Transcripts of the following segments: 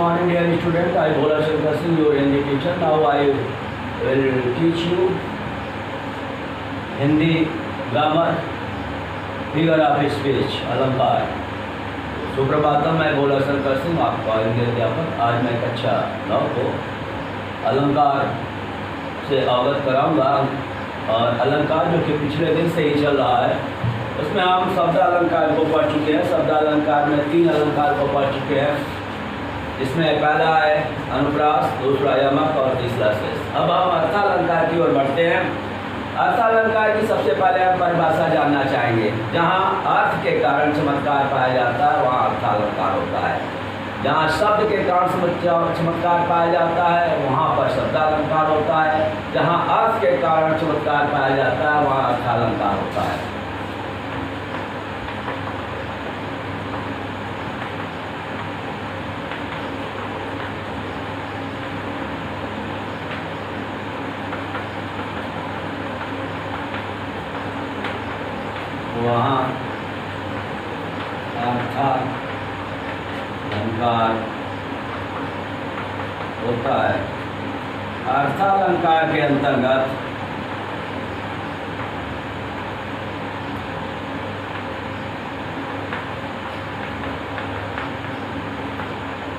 morning, dear student. I Bhola Shankar Singh, your Hindi teacher. Now I will teach you Hindi grammar, figure of speech, अलंकार। सुप्रभातम, मैं भोला शंकर सिंह, आपका हिंदी अध्यापक। आज मैं कक्षा 9 को अलंकार से अवगत कराऊंगा। और अलंकार जो कि पिछले दिन से ही चल रहा है, उसमें हम शब्द अलंकार को पढ़ चुके हैं। शब्द अलंकार में 3 अलंकार को पढ़ चुके हैं। इसमें पहला है अनुप्रास, दूसरा यमक और तीसरा शेष। अब हम अर्थालंकार की ओर बढ़ते हैं। अर्थालंकार की सबसे पहले हम परिभाषा जानना चाहेंगे। जहाँ अर्थ के कारण चमत्कार पाया जाता है वहाँ अर्थालंकार होता है। जहाँ शब्द के कारण चमत्कार पाया जाता है वहाँ पर शब्दालंकार होता है। जहाँ अर्थ के कारण चमत्कार पाया जाता है वहाँ अर्थालंकार होता है। वहाँ अर्थालंकार होता है। अर्थालंकार के अंतर्गत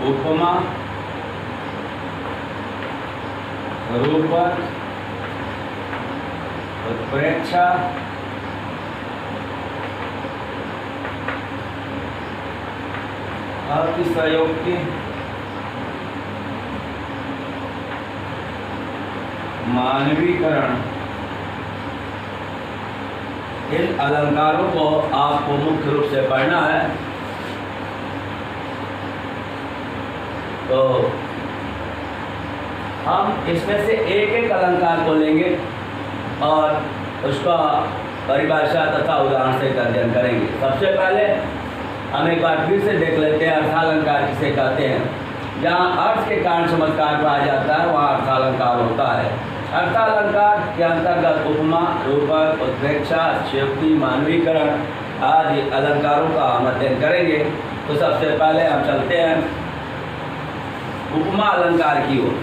उपमा, रूपक, उत्प्रेक्षा, अतिशयोक्ति, मानवीकरण, इन अलंकारों को आपको मुख्य रूप से पढ़ना है। तो हम इसमें से एक अलंकार को लेंगे और उसका परिभाषा तथा उदाहरण से अध्ययन करेंगे। सबसे पहले हम एक बार फिर से देख लेते हैं अर्थालंकार किसे कहते हैं। जहाँ अर्थ के कारण चमत्कार पाया जाता है वहाँ अर्थालंकार होता है। अर्थालंकार के अंतर्गत उपमा, रूपक, उत्प्रेक्षा, अतिशयोक्ति, मानवीकरण आदि अलंकारों का हम अध्ययन करेंगे। तो सबसे पहले हम चलते हैं उपमा अलंकार की ओर।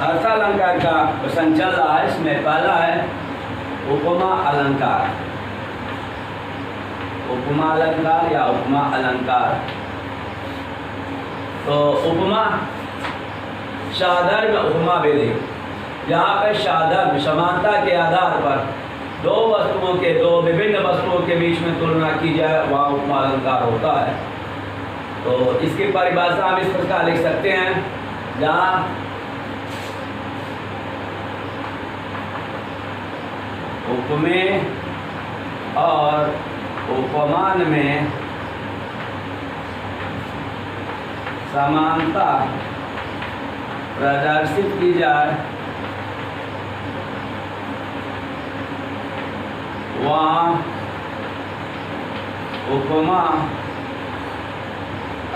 अर्थालंकार का प्रसंग चल रहा है। इसमें पहला है उपमा अलंकार। उपमा अलंकार या उपमा अलंकार। तो उपमा साधर्म उपमा वेदे, यहाँ पर साधर्म समानता के आधार पर दो विभिन्न वस्तुओं के बीच में तुलना की जाए वहाँ उपमा अलंकार होता है। तो इसकी परिभाषा हम इस प्रकार लिख सकते हैं। जहाँ उपमेय और उपमान में समानता प्रदर्शित की जाए वहाँ उपमा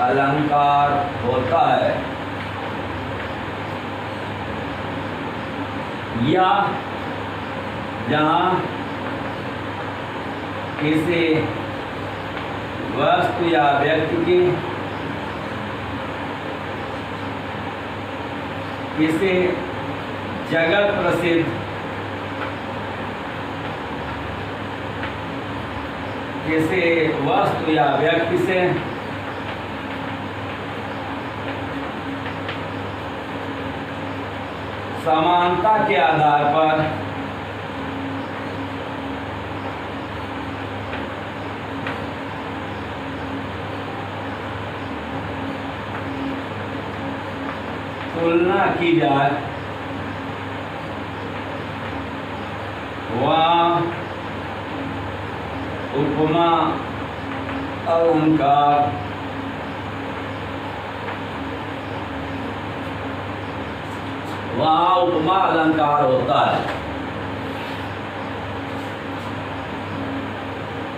अलंकार होता है। या जहाँ किसी वस्तु या व्यक्ति की किसी जगत प्रसिद्ध किसी वस्तु या व्यक्ति से समानता के आधार पर तुलना की जाए वहाँ उपमा अलंकार होता है।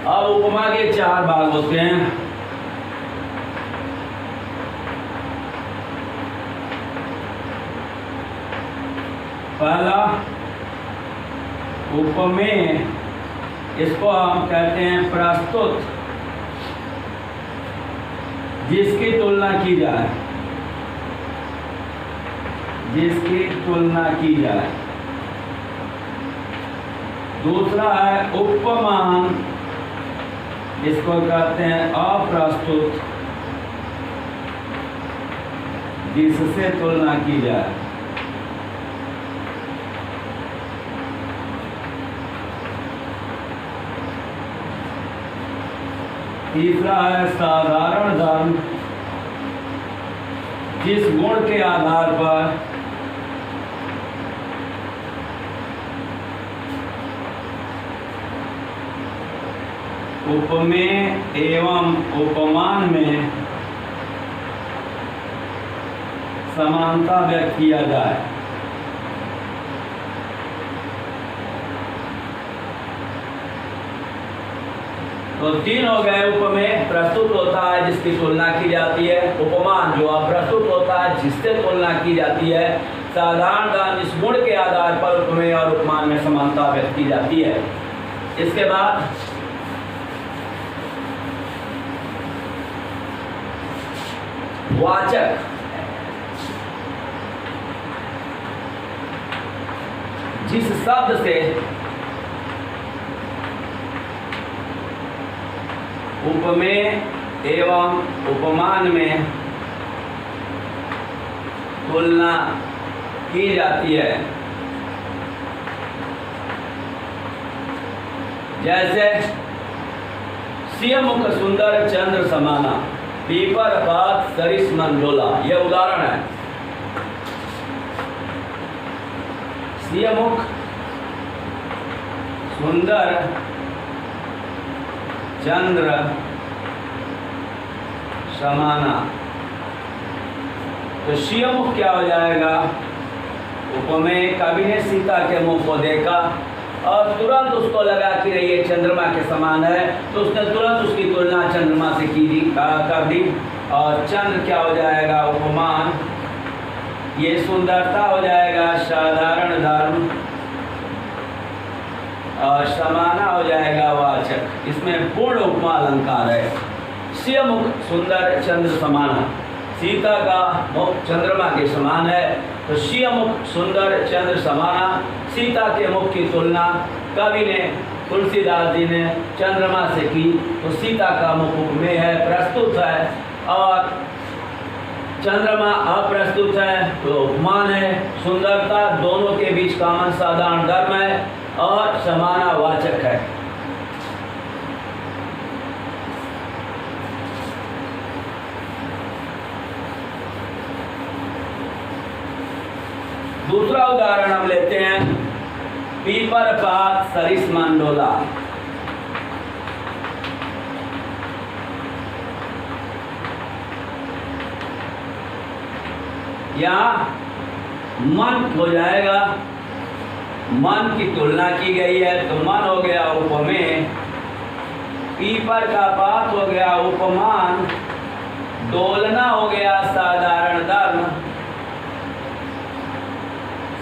अब उपमा के 4 भाग होते हैं। पहला उपमेय, इसको हम कहते हैं प्रस्तुत जिसकी तुलना की जाए, जिसकी तुलना की जाए। दूसरा है उपमान, इसको कहते हैं अप्रस्तुत, जिससे तुलना की जाए। तीसरा है साधारण धर्म, जिस गुण के आधार पर उपमेय एवं उपमान में समानता व्यक्त किया जाए। तो तीन हो गए। उपमेय प्रस्तुत होता है जिसकी तुलना की जाती है, उपमान जो अप्रस्तुत होता है जिससे तुलना की जाती है, साधारण धर्म इस गुण के आधार पर उपमेय और उपमान में समानता व्यक्त की जाती है। इसके बाद वाचक, जिस शब्द से उपमेय एवं उपमान में तुलना की जाती है, जैसे सियमुख सुंदर चंद्र समाना, पीपर पात सरिस मंडोला, यह उदाहरण है। सियमुख सुंदर चंद्र समाना, तो सियमुख क्या हो जाएगा? उपमेय। कवि ने सीता के मुंह को देखा और तुरंत उसको लगा कि ये चंद्रमा के समान है, तो उसने तुरंत उसकी तुलना चंद्रमा से कर दी। और चंद्र क्या हो जाएगा? उपमान। ये सुंदरता हो जाएगा साधारण धर्म और समाना हो जाएगा वाचक। इसमें पूर्ण उपमा अलंकार है। सियमुख सुंदर चंद्र समाना, सीता का मुख चंद्रमा के समान है, तो सियमुख सुंदर चंद्र समाना, सीता के मुख की तुलना कवि ने, तुलसीदास जी ने चंद्रमा से की, तो सीता का मुख उपमेय है, प्रस्तुत है, और चंद्रमा अप्रस्तुत है तो उपमान है। सुंदरता दोनों के बीच कॉमन साधारण धर्म है और समाना वाचक है। दूसरा उदाहरण हम लेते हैं, पीपर पात सरिस मंडोला। यहाँ मन हो जाएगा, मन की तुलना की गई है तो मन हो गया उपमेय, पीपर का पात हो गया उपमान, डोलना हो गया साधारण धर्म,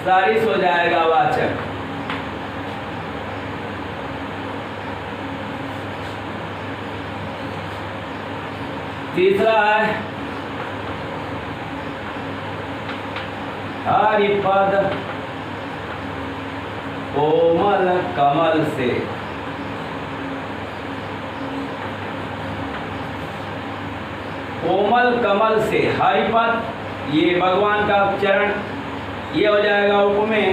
सरिस हो जाएगा वाचक। तीसरा है हरिपद कोमल कमल से। कोमल कमल से, हरिपद ये भगवान का चरण, ये हो जाएगा उपमेय,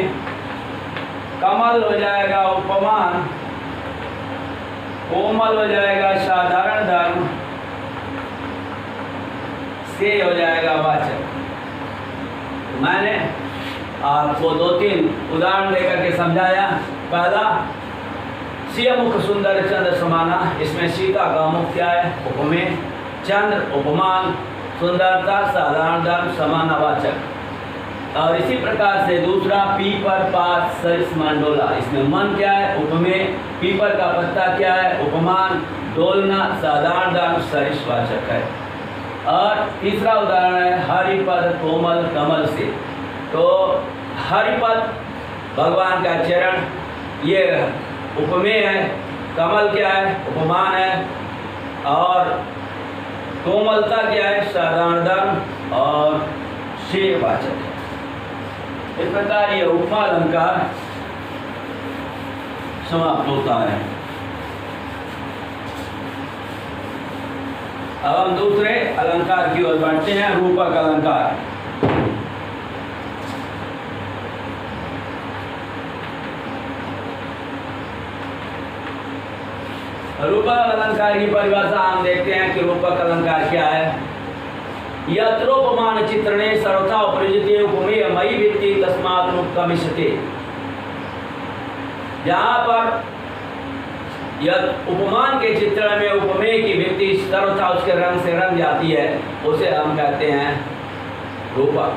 कमल हो जाएगा उपमान, कोमल हो जाएगा साधारण धर्म, से हो जाएगा वाचक। मैंने आपको 2-3 उदाहरण देकर के समझाया। पहला, सियमुख सुंदर चंद्र समाना, इसमें सीता का मुख क्या है? उपमेय, चंद्र उपमान, सुंदरता साधारण धर्म, समाना वाचक। और इसी प्रकार से दूसरा, पीपर पात सरिस मंडोला, इसमें मन क्या है? उपमेय, पीपर का पत्ता क्या है? उपमान, डोलना साधारण धर्म, सरिस वाचक है। और तीसरा उदाहरण है हरिपद कोमल कमल से। तो हरिपद भगवान का चरण, ये उपमेय है, कमल क्या है? उपमान है, और कोमलता क्या है? साधारण धर्म और श्रेयवाचक है। इस प्रकार ये उपमा अलंकार समाप्त होता है। अब हम दूसरे अलंकार की ओर बढ़ते हैं, रूपक अलंकार। रूपक अलंकार की परिभाषा हम देखते हैं कि रूपक अलंकार क्या है। यत्रोपमान चित्रणे सर्वथा उपयुज्यते उपमेय मयि वित्ति तस्मात् रूपकमिष्यते। जहाँ पर यह उपमान के चित्रण में उपमेय की वृत्ति सर्वथा उसके रंग से रंग जाती है, उसे हम कहते हैं रूपक।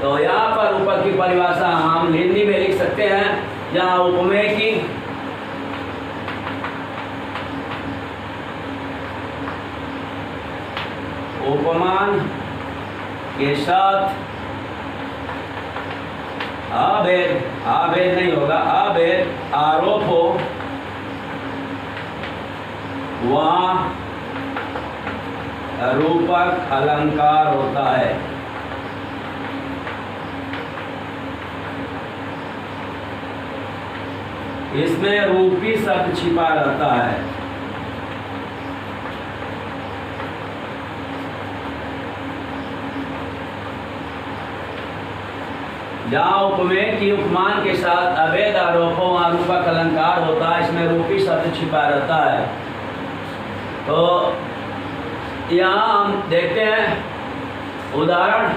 तो यहाँ पर रूपक की परिभाषा हम हिंदी में लिख सकते हैं, जहाँ उपमेय की उपमान के साथ अभेद नहीं होगा, अभेद आरोप हो, वहाँ रूपक अलंकार होता है। इसमें रूपी शब्द छिपा रहता है। जहाँ उपमेय की उपमान के साथ अभेद आरोपों वहाँ रूपक अलंकार होता है, इसमें रूपी शब्द छिपा रहता है। तो यहाँ हम देखते हैं उदाहरण।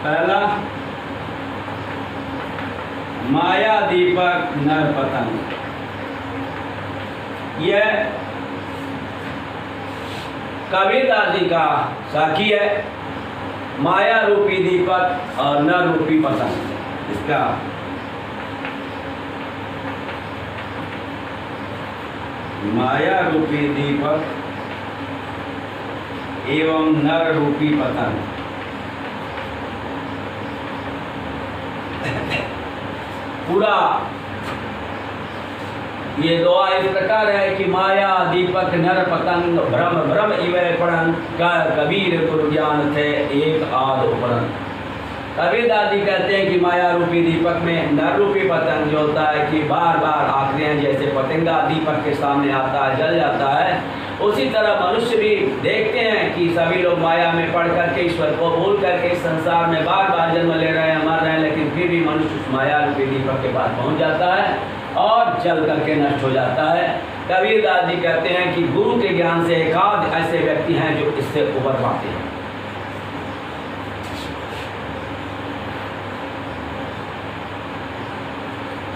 पहला, माया दीपक नर पतंग। यह कबीरदास जी का साखी है, माया रूपी दीपक और नर रूपी पतंग। इसका माया रूपी दीपक एवं नर रूपी पतंग। पूरा ये दुआ इस प्रकार है कि माया दीपक नर पतंग भ्रम भ्रम इवै पड़न कबीर गुरु ज्ञान थे एक आध उपरन। कबीरदास जी कहते हैं कि माया रूपी दीपक में नर रूपी पतंग जो होता है कि बार बार आखते हैं, जैसे पतंगा दीपक के सामने आता है जल जाता है, उसी तरह मनुष्य भी देखते हैं कि सभी लोग माया में पड़ करके ईश्वर को भूल करके इस संसार में बार बार जन्म ले रहे हैं, मर रहे हैं, लेकिन फिर भी मनुष्य उस माया रूपी दीपक के पास पहुंच जाता है और जल करके नष्ट हो जाता है। कबीरदास जी कहते हैं कि गुरु के ज्ञान से एकाध ऐसे व्यक्ति हैं जो इससे उबर पाते हैं।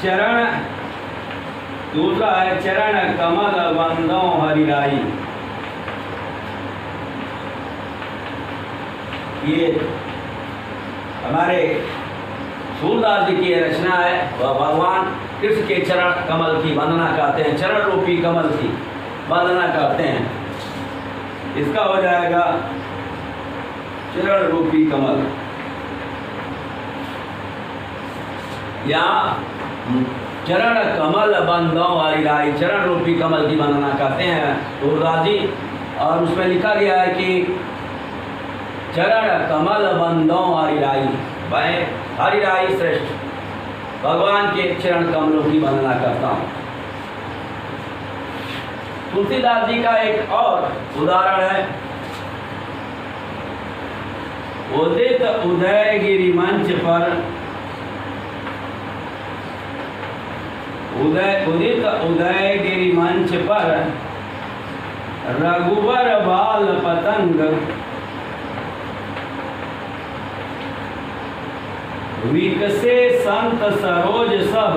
चरण दूसरा है चरण कमल बंदो हरिराई। ये हमारे सूरदास जी की रचना है। वह भगवान कृष्ण के चरण कमल की वंदना करते हैं, चरण रूपी कमल की वंदना करते हैं। इसका हो जाएगा चरण रूपी कमल। यहाँ चरण कमल बंदो हरिराई, चरण रूपी कमल की वंदना करते हैं सूरदास जी, और उसमें लिखा गया है कि चरण कमल बंदो हरिराई, मैं हरिराई श्रेष्ठ भगवान के चरण कमलों की वंदना करता हूँ। तुलसीदास जी का एक और उदाहरण है। उदित उदयगिरि मंच पर उदित उदयगिरि मंच पर रघुवर बाल पतंग विकसे संत सरोज सब,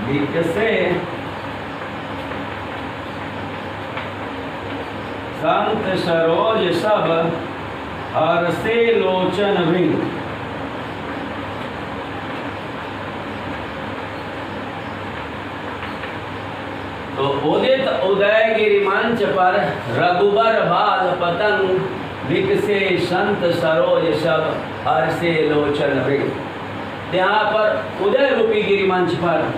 विकसे संत सरोज सब हर्षे लोचन भृंग। तो उदित उदयगिरि मंच पर रघुबर बाल पतंग विकसे संत सरोज सब हर्षे लोचन भृंग। यहाँ पर उदय रूपी गिरि मंच पर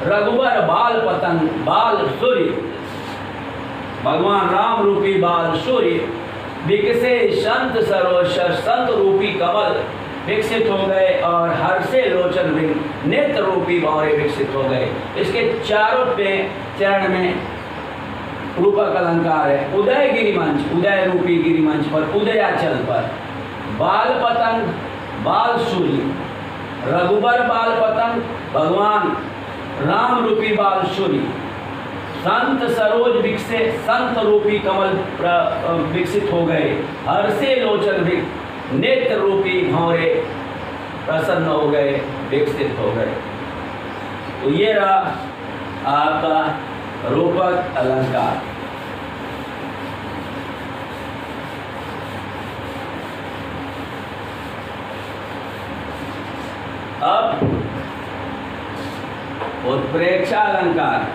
रघुबर बाल पतंग बाल सूर्य, भगवान राम रूपी बाल सूर्य विकसे संत सरोज, संत रूपी कमल विकसित हो गए और हर्षे लोचन नेत्र रूपी भौरे विकसित हो गए। इसके चारों पे चरण में रूपक अलंकार है। उदय गिरिमंच, उदय रूपी गिरिमंच पर, उदयाचल पर बाल पतंग बाल सूर्य, रघुबर बाल पतंग भगवान राम रूपी बाल सूर्य, संत सरोज विकसे संत रूपी कमल विकसित हो गए, हर्षे लोचन नेत्र रूपी भौरे प्रसन्न हो गए, विकसित हो गए। तो ये रहा आपका रूपक अलंकार। अब उत्प्रेक्षा अलंकार।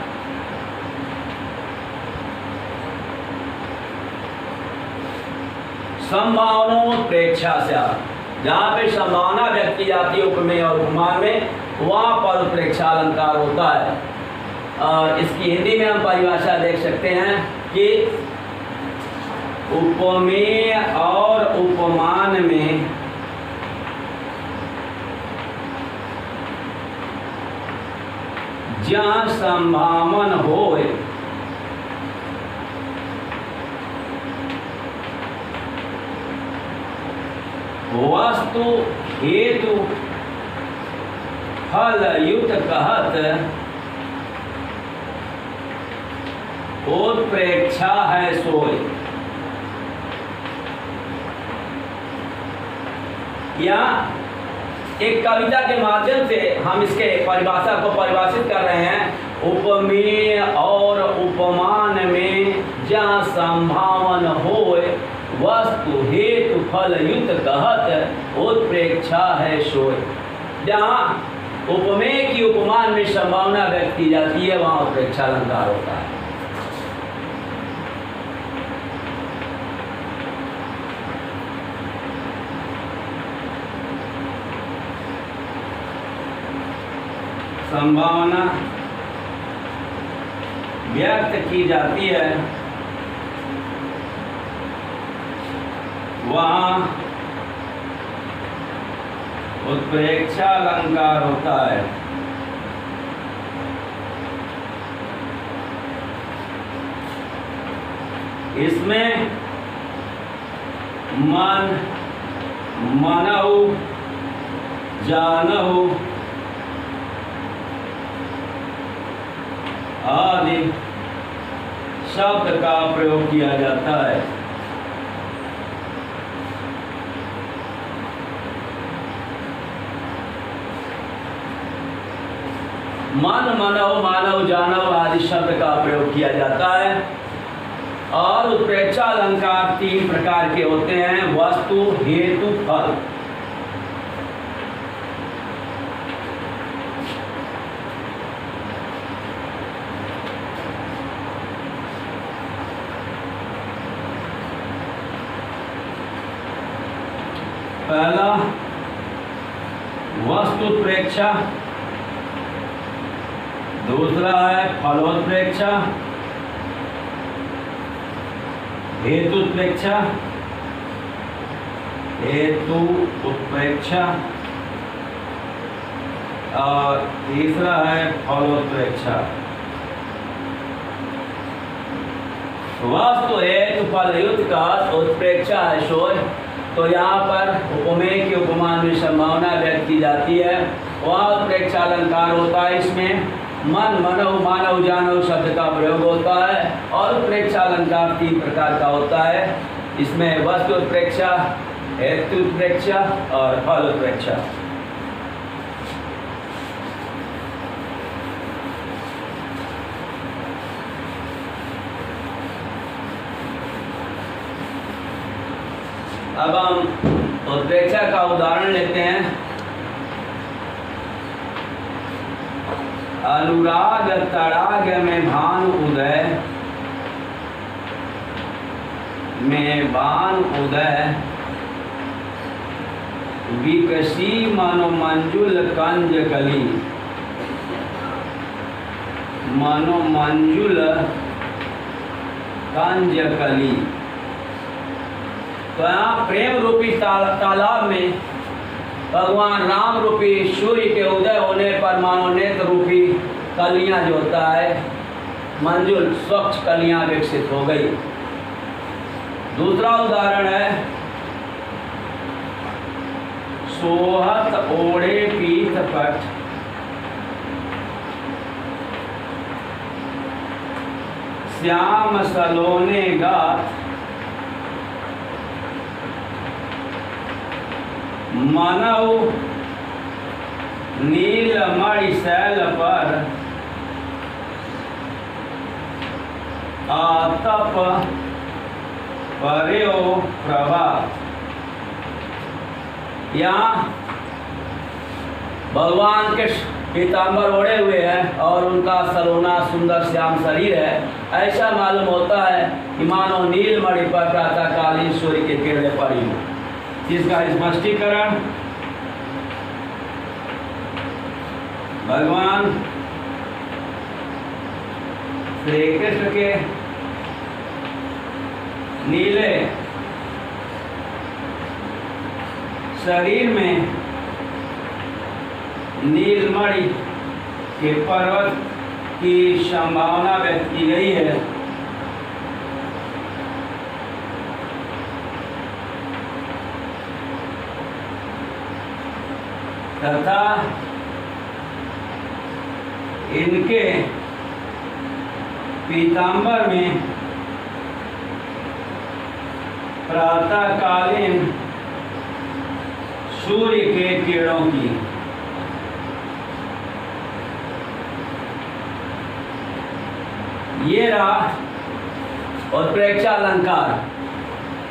संभावनोत्प्रेक्षा से, जहाँ पे संभावना व्यक्त की जाती है उपमेय और उपमान में, वहाँ पर उत्प्रेक्षा अलंकार होता है। और इसकी हिंदी में हम परिभाषा देख सकते हैं कि उपमेय और उपमान में जहाँ संभावन होए वस्तु हेतु फल युक्त कहत उत्प्रेक्षा है सोय। या एक कविता के माध्यम से हम इसके परिभाषा को परिभाषित कर रहे हैं। उपमेय और उपमान में जहाँ संभावन होए वस्तु हेतु फल युक्त कहत उत्प्रेक्षा है सोय। जहाँ उपमेय की उपमान में संभावना व्यक्त की जाती है वहाँ उत्प्रेक्षा अलंकार होता है। संभावना व्यक्त की जाती है वहाँ उत्प्रेक्षा अलंकार होता है। इसमें मन, मनहु, जानहु आदि शब्द का प्रयोग किया जाता है। मन, मनव, मानव, जानव आदि शब्द का प्रयोग किया जाता है। और उत्प्रेक्षा अलंकार तीन प्रकार के होते हैं: वस्तु, हेतु, फल। पहला वस्तुत्प्रेक्षा, दूसरा है फलोत्प्रेक्षा, हेतुत्प्रेक्षा, हेतु उत्प्रेक्षा और तीसरा है फलोत्प्रेक्षा। वस्तु हेतु फल युक्त का उत्प्रेक्षा है शोध। तो यहाँ पर उपमेय के उपमान में संभावना व्यक्त की जाती है, वहाँ उत्प्रेक्षा अलंकार होता है। इसमें मन, मनव, मानव, जानव शब्द का प्रयोग होता है। और उत्प्रेक्षा अलंकार तीन प्रकार का होता है। इसमें वस्तु उत्प्रेक्षा, हेतु उत्प्रेक्षा और फल उत्प्रेक्षा। अब हम उत्प्रेक्षा का उदाहरण लेते हैं। अनुराग तड़ाग में भानु उदय, में बान उदय, विकसी मनो मंजुल कंज कली। मनोमंजुल कंजकली। तो यहाँ प्रेम रूपी तालाब में भगवान राम रूपी सूर्य के उदय होने पर मानो नेत्र रूपी कलियां जो होता है मंजुल स्वच्छ कलियां विकसित हो गई। दूसरा उदाहरण है सोहत ओढ़े पीठ पट, श्याम सलोने गात, मानव नीलमणि शैल पर आतप पर्यो प्रभात। यहाँ भगवान के पीताम्बर ओढ़े हुए हैं और उनका सलोना सुंदर श्याम शरीर है। ऐसा मालूम होता है कि मानो नीलमणि पर प्रातःकालीन सूर्य की किरणें पड़ी हो। इसका स्पष्टीकरण भगवान श्री कृष्ण के नीले शरीर में नीलमणि के पर्वत की संभावना व्यक्त की गई है। तथा इनके पीताम्बर में प्रातःकालीन सूर्य के किरणों की ये रहा उत्प्रेक्षा अलंकार।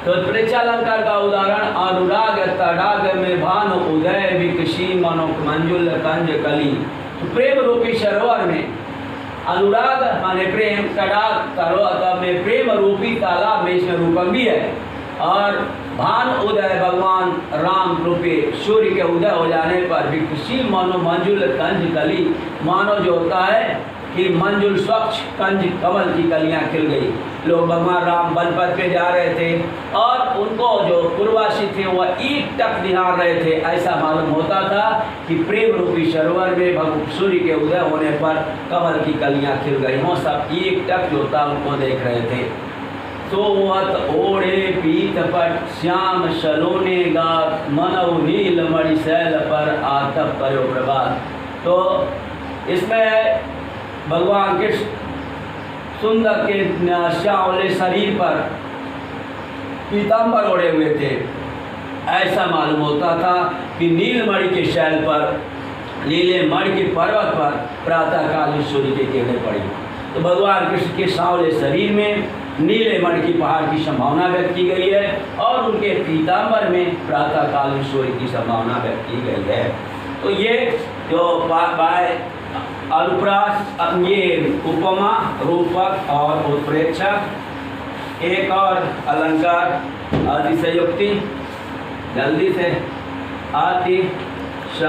तो उत्प्रेक्षा अलंकार का उदाहरण अनुराग तडाग में भानु उदय विकसी मनोक मंजुल कंज कली। तो प्रेम रूपी सरोवर में अनुराग माने प्रेम, तडाग सरोवर में प्रेम रूपी तालाब में इसमें रूपक भी है। और भान उदय भगवान राम रूपी सूर्य के उदय हो जाने पर विकसी मनो मंजुल कंज कली, मानो जो होता है कि मंजुल स्वच्छ कंज कमल की कलियां खिल गई। लोग भगवान राम बनपथ पे जा रहे थे और उनको जो पूर्ववासी थे वह ईट तक निहार रहे थे। ऐसा मालूम होता था कि प्रेम रूपी सरोवर में भगवान सूर्य के उदय होने पर कमल की कलियां खिल गई। वो सब ईट तक जो था उनको देख रहे थे। सोवत ओढ़े पीत पट श्याम सलोने गात, मनव नीलमणि शैल पर आतप पर्यो प्रभात। तो इसमें भगवान कृष्ण सुंदर के श्यामले शरीर पर पीताम्बर ओढ़े हुए थे। ऐसा मालूम होता था कि नीलमणि के शैल पर, नीले मणि के पर्वत पर प्रातःकालीन सूर्य की किरणें पड़ी। तो भगवान कृष्ण के सांवले शरीर में नीले मणि की पहाड़ की संभावना व्यक्त की गई है और उनके पीताम्बर में प्रातःकालीन सूर्य की संभावना व्यक्त की गई है। तो ये जो बाय अनुप्रास, ये उपमा, रूपक और उत्प्रेक्षा। एक और अलंकार अतिशयोक्ति, जल्दी से अतिशयोक्ति,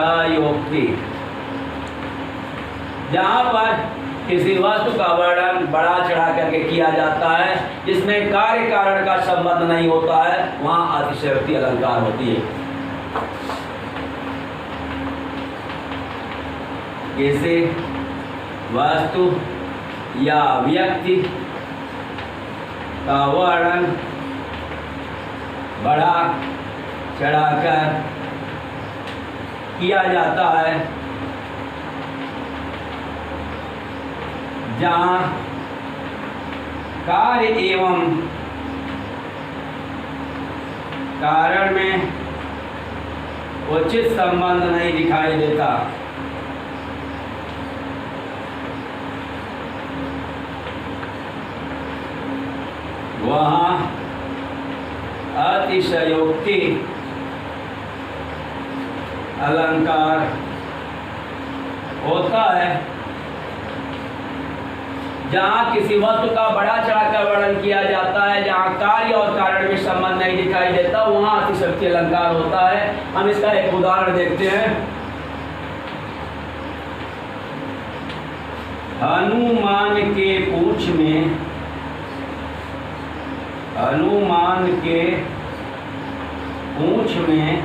जहाँ पर किसी वस्तु का वर्णन बढ़ा चढ़ा करके किया जाता है जिसमें कार्य कारण का संबंध नहीं होता है, वहाँ अतिशयोक्ति अलंकार होती है। जैसे वस्तु या व्यक्ति का वर्णन बढ़ा चढ़ाकर किया जाता है, जहाँ कार्य एवं कारण में उचित संबंध नहीं दिखाई देता। वहाँ अतिशयोक्ति अलंकार होता है, जहाँ किसी वस्तु का बढ़ा चढ़ाकर वर्णन किया जाता है, जहाँ कार्य और कारण में संबंध नहीं दिखाई देता, वहाँ अतिशयोक्ति अलंकार होता है। हम इसका एक उदाहरण देखते हैं। हनुमान के पूंछ में, हनुमान के पूंछ में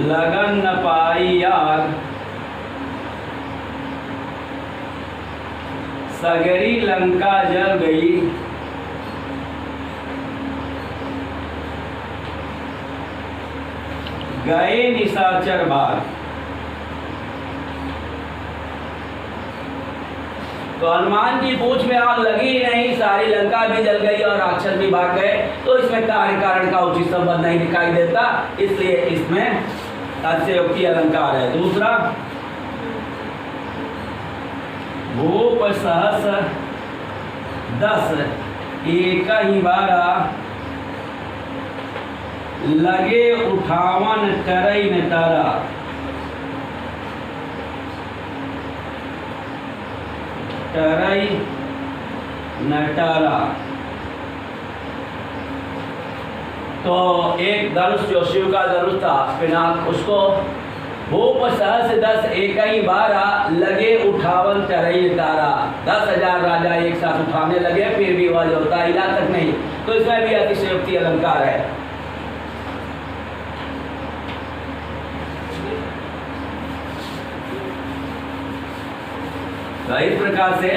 लगन न पाई आग, सगरी लंका जल गई, गए निशाचर भाग। तो हनुमान जी पूंछ में आग लगी ही नहीं, सारी लंका भी जल गई और राक्षस भी भाग गए, तो इसमें कार्य कारण का उचित संबंध नहीं दिखाई देता, इसलिए इसमें अतिशयोक्ति अलंकार है। दूसरा, भूप सहस 10 एक ही बारा, लगे उठावन करई न तारा। टरई नटारा। तो एक धनुष जो शिव का धनुष था पिनाक, उसको भूप सहस 10 एक ही बारा, लगे उठावन टरई तारा। 10,000 राजा एक साथ उठाने लगे, फिर भी वह जो होता हिला तक नहीं। तो इसमें भी अतिशयोक्ति अलंकार है। तो इस प्रकार से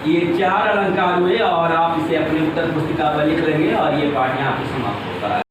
ये 4 अलंकार हुए और आप इसे अपनी उत्तर पुस्तिका पर लिख लेंगे और ये पाठ यहाँ पे समाप्त होता है।